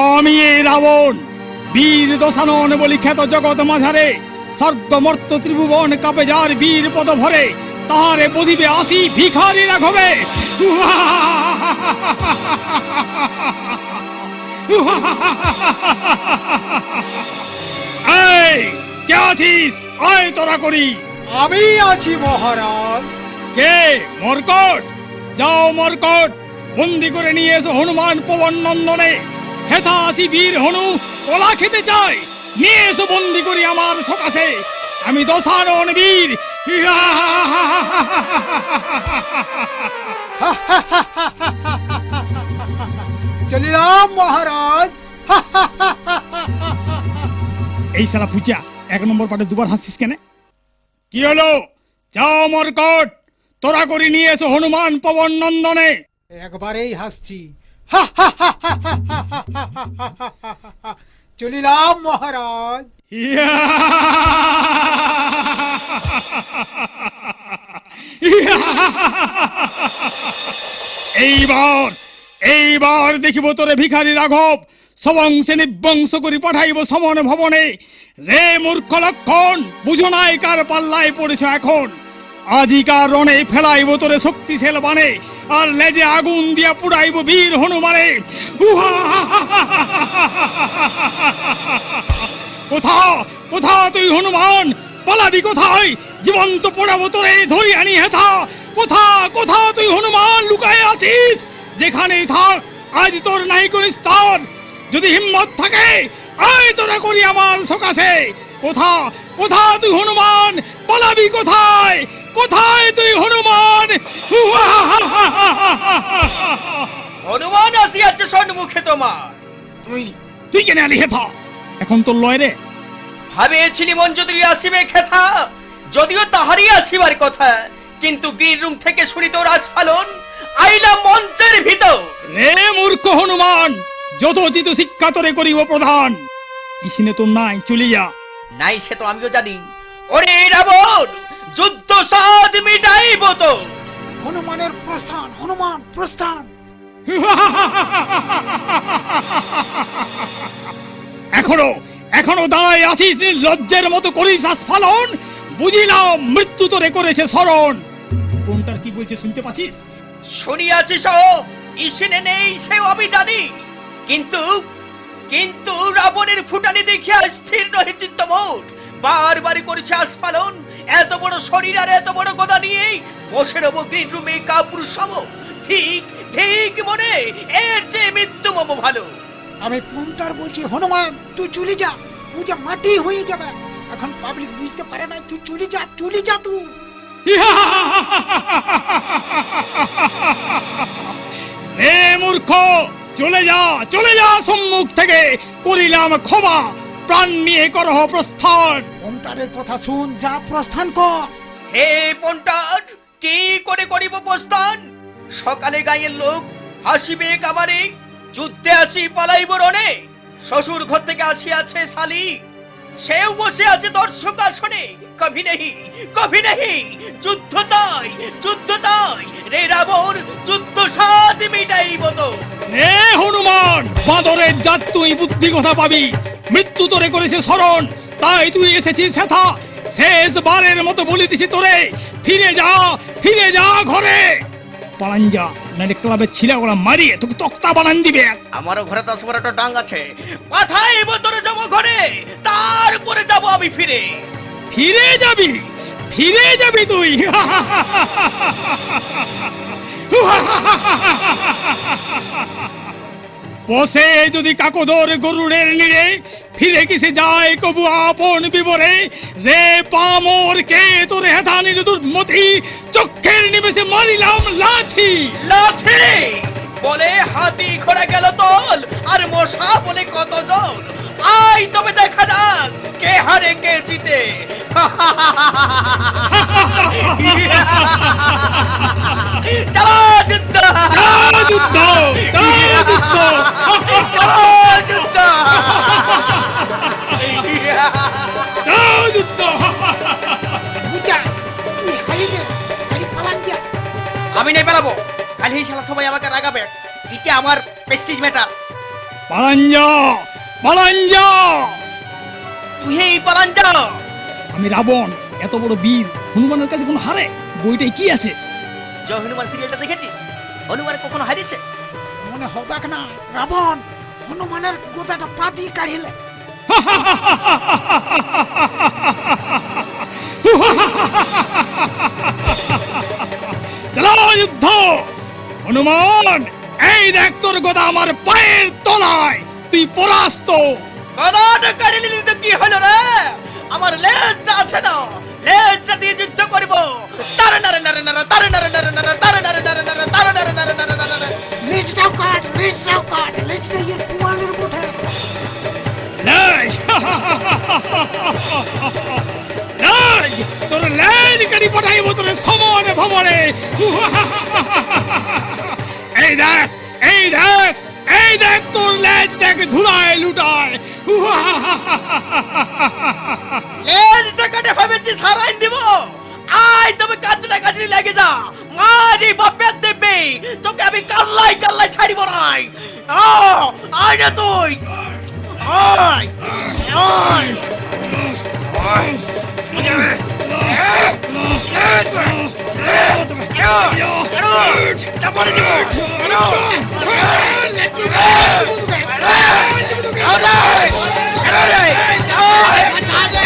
আমি এই রাবণ বীর দশানন বলি খ্যাত জগৎ মাঝারে স্বর্গ মর্ত ত্রিভুবন কাপে যার বীর পদ ভরে তাহারে বধিবে আসি ভিখারি রাঘবে। এই কে আছিস? আয় তোরা করি। আমি আছি মহারাজ। কে? মরকট। যাও মরকট, বন্দি করে নিয়ে এসো হনুমান পবন নন্দনে। খেতা আসি বীর হনু কলা খেতে চাই, নিয়ে এসো বন্দি করি আমার সকাশে। আমি দশানন বীর। চলিলাম মহারাজ। এই সারা ফুচা এক নম্বর পাটে দুবার হাসিস কেন? কি হলো? যাও মরকট, তোরা করি নিয়ে এসো হনুমান পবন নন্দনে। একবারেই হাসছি। চলিলাম মহারাজ। এইবার দেখিব তোরে ভিখারি রাঘব সবংশে নিবংশ করি পাঠাইব সমন ভবনে। রে মূর্খ লক্ষণ, বুঝো নাই কার পাল্লায় পড়েছ এখন। আজিকার রণে ফেলাইব তোরে শক্তিশাল বানে, আর লেজে আগুন দিয়া পুড়াইব বীর হনুমানে। কোথা তুই হনুমান? পালাবি কোথায়? জীবন্ত পোড়াবো তোরে ধরি আনি হেথা। কোথা তুই হনুমান লুকায়ে আছিস? যেখানেই থাক আজ তোর নাই কোন স্থান। যদি হিম্মত থাকে আয় তোরা করি আমার সকাশে। কোথা তুই হনুমান? পালাবি কোথায়? কোথায় তুই হনুমান? হনুমান আসিয়াছে সম্মুখে তোমার। তুই কেন আলি হেথা? এখন তোর লয় রে। ভাবিয়েছিলি মঞ্জুরি আসিবে খেথা, যদিও তাহারই আসিবার কথা, কিন্তু বীর রুম থেকে শুনি তোর আস্ফালন। আইলা মঞ্চের ভিতর। রে মূর্খ হনুমান, যথোচিত শিক্ষা তোরে করিব প্রধান। ইসিনে তোর নাই, চলি যা। নাই সে তো আমিও জানি। ওরে রাবণ, যুদ্ধ সাধ মিটাইব তো। হনুমানের প্রস্থান, হনুমান প্রস্থান। এখনো দাঁড়ায় আছিস লজ্জের মতো করিস আস্ফালন। বুঝিলাম মৃত্যু তোরে করেছে স্মরণ। কোনটার কি বলছে শুনতে পাচ্ছিস? শুনিয়াছি সব, ইসিনে নেই সেও আমি জানি। কিন্তু রাবণের ফুটানি দেখিয়া স্থির নহে চিত্তমোট। বারবার করেছে আস্ফালন। এত বড় শরীর আর এত বড় গদা নিয়ে বসে রব গ্রিন রুমে কাপুরুষ সম। ঠিক মনে, এর চেয়ে মৃত্যু মম ভালো। আমি পুনটার বলছি হনুমান, তুই চলে যা। পূজা মাটি হয়ে যাবে। এখন পাবলিক বুঝতে পারে না। তুই চলে যা তুই। রে মূর্খ, চলে যা সম্মুখ থেকে। করিলাম ক্ষমা, প্রাণ নিয়ে করহ প্রস্থান। পুনটারের কথা শুন, যা প্রস্থান কর। হে পন্টার, কি করে করিব প্রস্থান? সকালে গায়ের লোক হাসিবে কাবারে, যুদ্ধে আসি পালাইব রণে। শ্বশুর ঘর থেকে আসিয়াছে শালি, সেও বসে আছে দর্শক আসনে। কভি নেহি যুদ্ধ চাই রে রাবণ, যুদ্ধ সাধ মিটাইব তো। রে হনুমান, বাদরের জাত তুই বুদ্ধি কথা পাবি। মৃত্যু তোরে করেছে স্মরণ, তাই তুই এসেছিস হেথা। শেষবারের মতো বলিতেছি তোরে, ফিরে যা ঘরে। পালান যা, নাইলে ক্লাবের ছিলা ওরা মারিয়ে তোকে তক্তা বানান দিবে। আমারও ঘরে 10-12টা ডাং আছে, পাঠাইব তোরে যাব ঘরে। তারপরে যাব আমি ফিরে যাবি তুই। বসে যদি কাকদর গরুড়ের নিড়ে, ফিরে কিসে যায় কবু আপন বিবরে। রে পামর কে তোর হেথা নির্দুর্মতি, চক্ষের নিমেষে মারিলাম লাথি। বলে হাতি ঘোড়া গেল তল, আর মশা বলে কত জল। আয় তবে দেখা যাক কে হারে কে জিতে। চলো যুদ্ধ। আমি নাই পালাবো, কালই শালা সবাই আমাকে রাগাবে, এটা আমার প্রেস্টিজ ম্যাটার। পালাঞ্জা পালাঞ্জা, তুই এই পালাঞ্জা। আমি রাবণ, এত বড় বীর, হনুমানের কাছে কোনো হারে? বইটাই কি আছে? জয় হনুমান সিরিয়ালটা দেখেছিস? হনুমান কখনো হারিয়েছে? মনে হবে না রাবণ হনুমানের গোদাটা পা দিয়ে কাঢ়িলে। চলো যুদ্ধ। হনুমান, এই দেখ তোর গদা আমার পায়ের তলায়, তুই পরাস্ত। গদাটা কাড়ি নিলি তো কি হলো রে? আমার লেজটা আছে না, লেজটা দিয়ে যুদ্ধ করব। তারে নারে নারে নারে তারে নারে নারে নারে তারে নারে নারে নারে তারে নারে নারে নারে নারে। লেজটাও কাট, লেজটাও কাট, লেজটা এর পুয়ালের মুঠে। লেজ লেজ, তোর লেজ কাটি পাঠাইব তোর সমনে ভবনে। এই দেখ, এই দেখ, এই দেখ তোর লেজ দেখ ধুলায় লুটায়। লেজটা কাটে ভেবেছিস হারাই দিব? আয় তবে কাজটা কাজে লেগে যা, মারি বাপের দেবে, তোকে আমি কাল্লাই কাল্লাই ছাড়িব নাই। আয় না তুই, আয় আয় আয়। চাপড়ে দিব। আরে আরে